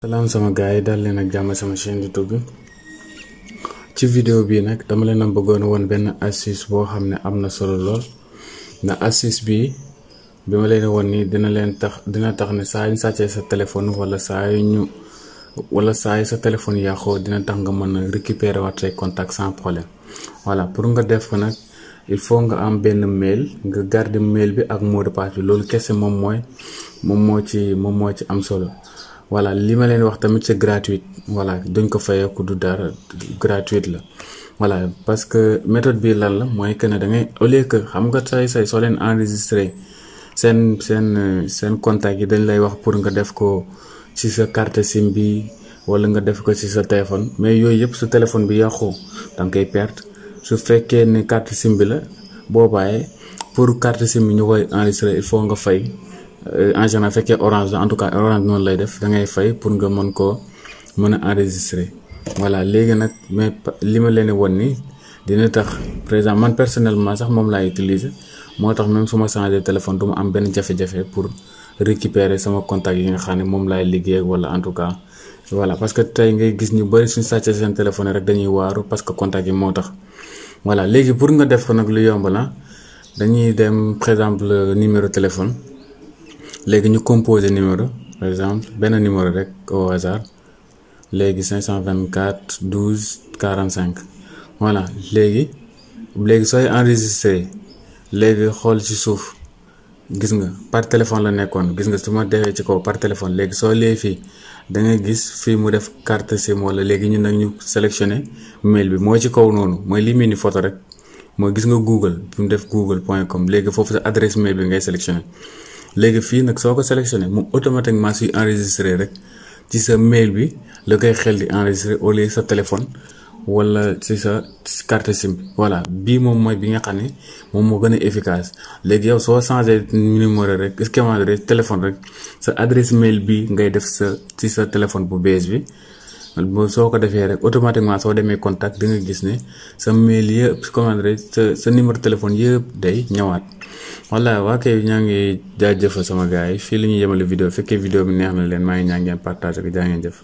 Salam sama gars yi dal leen ak jàmm sama chaîne YouTube bi ci vidéo bi nag dama leen a bëggoon woon benn astuce boo xam ne am na solo lool na astuce bi ma leen woon nii dina tax ne saa yu sàccee sa téléphone wala saa yu sa téléphone yàqoo dina tax nga mën a récupérer waat say contacts sans problème. Voilà, pour nga def ko nag il faut nga am benn mail nga garder mail bi ak mot de passe bi loolu kese moom moo ci am solo. Voilà, li ma leen wax tamit c'est gratuit. Voilà, duñ ko fayeeku du dara, gratuit la. Voilà, parce que méthode bi lan la mooy que ne da ngay au lieu que xam nga say soo leen enregistrer seen contact yi dañ lay wax pour nga def ko ci sa carte SIM bi wala nga def ko ci sa téléphone, mais yooyu yëpp su téléphone bi yàqu da nga koy perte. Su fekkee ne carte SIM bi la boobaay pour carte SIM bi ñu koy enregistrer il faut nga fay. En général fekkee orange en tout cas orange noonu lay def da ngay fay pour nga mën a enregistrer. Voilà, léegi nag mais li ma leen won ni dina tax par exemple man personnellement sax moom laay utiliser moo tax même su ma changer téléphone du ma am benn jafe-jafe pour récupérer sama contact yi nga xam ne moom laay liggéey wala en tout cas voilà, parce que tey ngay gis ñu bari suñu sàccee seen téléphone rek dañuy waaru parce que contact yi moo tax. Voilà, léegi pour nga def ko nag lu yomb la dañuy dem par exemple numéro téléphone. Léegi ñu composer numéro par exemple benn numéro rek au hasard léegi 524 12 45. Voilà, léegi sooy enregistrer léegi xool ci suuf gis nga par téléphone la nekkoon gis nga su ma defee ci kaw par téléphone léegi soo lee fii da ngay gis fii mu def carte SIM wala léegi ñun nag ñu sélectionné mail bi mooy ci kaw noonu mooy li mel ni photo rek mooy gis nga Google fi mu def google.com léegi foofu sa adresse mail bi ngay sélectionné. Léegi fii nag soo ko sélectionné mu automatiquement suy enregistré rek ci sa mail bi la koy xel di enregistré au lieu sa téléphone wala ci sa carte SIM. Voilà, bii moom mooy bi nga xam ne moom moo gën a efficace. Léegi yow soo changé numéro rek schéma de téléphone rek sa adresse mail bi ngay def ci sa téléphone bu bees bi soo ko defee rek automatiquement soo demee contact di nga gis ne sa mail yëpp commande sa numéro téléphone yëpp day ñëwaat. Voilà, waa kay ñaa ngi jaajëfal sama gars yi fii la ñuy yemale vidéo fekkee vidéo bi neex na leen maa ngi ñaa ngeen partage ak jaa ngeen jëf.